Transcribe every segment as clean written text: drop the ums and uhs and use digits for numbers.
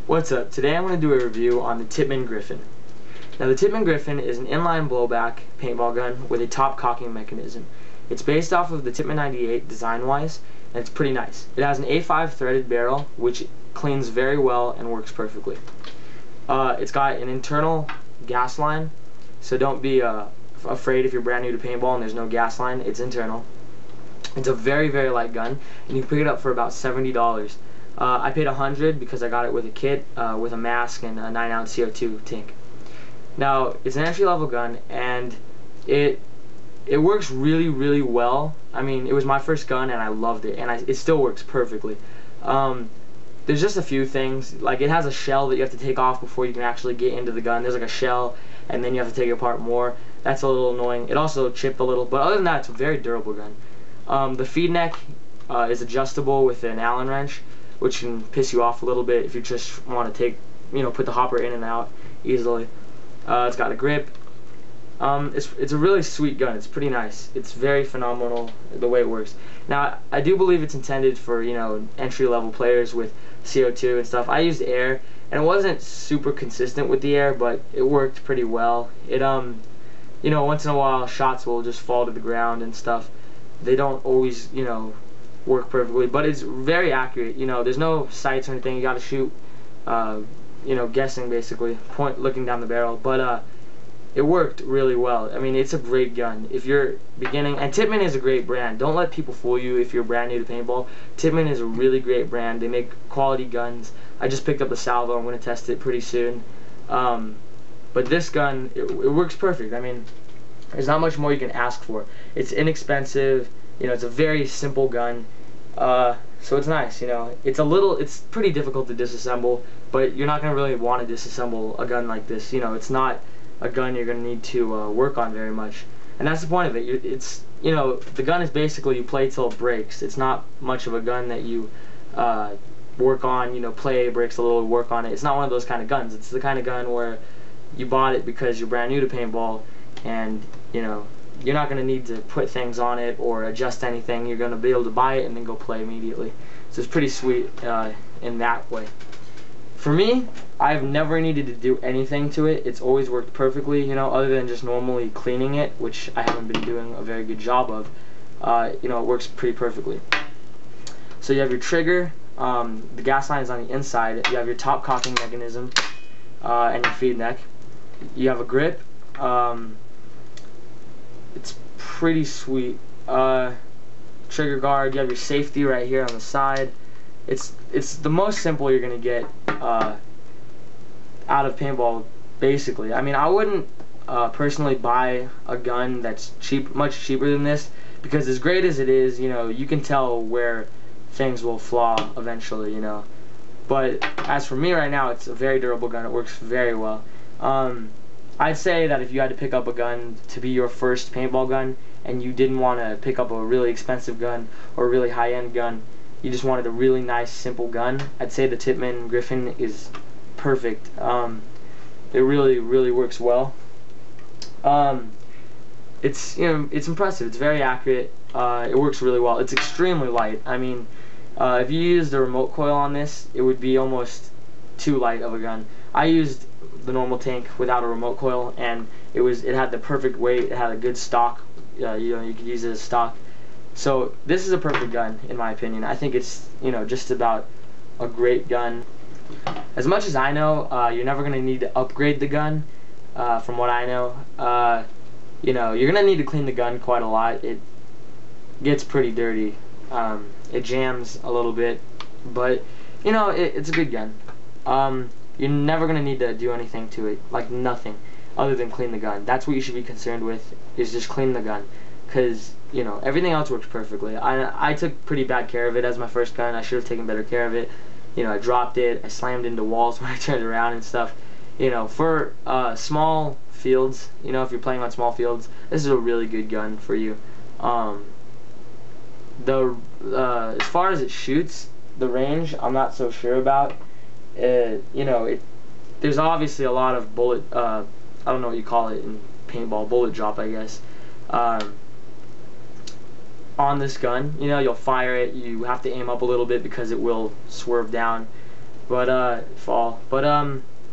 What's up? Today I'm going to do a review on the Tippman Gryphon. Now the Tippman Gryphon is an inline blowback paintball gun with a top cocking mechanism. It's based off of the Tippman 98 design-wise, and it's pretty nice. It has an A5 threaded barrel, which cleans very well and works perfectly. It's got an internal gas line, so don't be afraid if you're brand new to paintball and there's no gas line. It's internal. It's a very, very light gun, and you can pick it up for about $70. I paid $100 because I got it with a kit, with a mask and a 9-ounce CO2 tank. Now, it's an entry-level gun, and it works really, really well. I mean, it was my first gun, and I loved it, and it still works perfectly. There's just a few things, like it has a shell that you have to take off before you can actually get into the gun. There's like a shell, and then you have to take it apart more. That's a little annoying. It also chipped a little, but other than that, it's a very durable gun. The feed neck is adjustable with an Allen wrench, which can piss you off a little bit if you just want to put the hopper in and out easily. It's got a grip. It's a really sweet gun. It's pretty nice. It's very phenomenal the way it works. Now, I do believe it's intended for, entry-level players with CO2 and stuff. I used air, and it wasn't super consistent with the air, but it worked pretty well. It, once in a while, shots will just fall to the ground and stuff. They don't always, work perfectly, but it's very accurate. There's no sights or anything. You gotta shoot, guessing basically, looking down the barrel. But it worked really well. I mean, it's a great gun if you're beginning. And Tippman is a great brand. Don't let people fool you if you're brand new to paintball. Tippman is a really great brand. They make quality guns. I just picked up the salvo. I'm gonna test it pretty soon. But this gun, it works perfect. I mean, there's not much more you can ask for. It's inexpensive. It's a very simple gun. So it's nice, it's pretty difficult to disassemble, but you're not going to really want to disassemble a gun like this. It's not a gun you're going to need to work on very much. And that's the point of it. The gun is basically you play till it breaks. It's not much of a gun that you work on, play, breaks a little, work on it. It's not one of those kind of guns. It's the kind of gun where you bought it because you're brand new to paintball, and, you're not going to need to put things on it or adjust anything. You're going to be able to buy it and then go play immediately. So it's pretty sweet in that way. For me, I've never needed to do anything to it. It's always worked perfectly, other than just normally cleaning it, which I haven't been doing a very good job of. It works pretty perfectly. So you have your trigger, the gas line is on the inside, you have your top cocking mechanism, and your feed neck. You have a grip. It's pretty sweet. Trigger guard, you have your safety right here on the side. It's the most simple you're gonna get out of paintball, basically. I mean, I wouldn't personally buy a gun that's much cheaper than this, because as great as it is, you can tell where things will flaw eventually, But as for me right now, it's a very durable gun. It works very well. I'd say that if you had to pick up a gun to be your first paintball gun, and you didn't want to pick up a really expensive gun or a really high-end gun, you just wanted a really nice, simple gun, I'd say the Tippman Gryphon is perfect. It really, really works well. It's impressive. It's very accurate. It works really well. It's extremely light. I mean, if you used a remote coil on this, it would be almost too light of a gun. I used the normal tank without a remote coil, and it had the perfect weight. It had a good stock. You could use it as stock. So this is a perfect gun in my opinion. I think it's just about a great gun. As much as I know, you're never gonna need to upgrade the gun. From what I know, you're gonna need to clean the gun quite a lot. It gets pretty dirty. It jams a little bit, but it's a good gun. You're never going to need to do anything to it, like nothing, other than clean the gun. That's what you should be concerned with, is just clean the gun, because, everything else works perfectly. I took pretty bad care of it as my first gun. I should have taken better care of it. I dropped it, I slammed into walls when I turned around and stuff. For small fields, if you're playing on small fields, this is a really good gun for you. As far as it shoots, the range, I'm not so sure about. There's obviously a lot of bullet, I don't know what you call it in paintball, bullet drop, I guess, on this gun. You'll fire it, you have to aim up a little bit because it will swerve down. but fall. But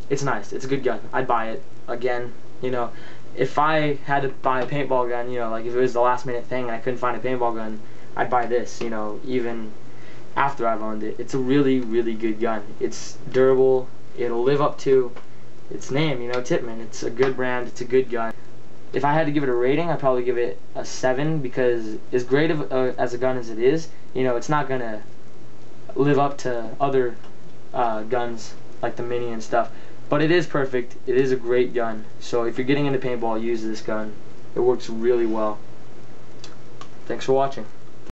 it's nice. It's a good gun. I'd buy it again. You know, if I had to buy a paintball gun, you know, like if it was the last minute thing and I couldn't find a paintball gun, I'd buy this. You know, even after I've owned it. It's a really, really good gun. It's durable. It'll live up to its name, you know, Tippman. It's a good brand. It's a good gun. If I had to give it a rating, I'd probably give it a 7, because as great of as a gun as it is, you know, it's not gonna live up to other guns like the Mini and stuff. But it is perfect. It is a great gun. So if you're getting into paintball, use this gun. It works really well. Thanks for watching.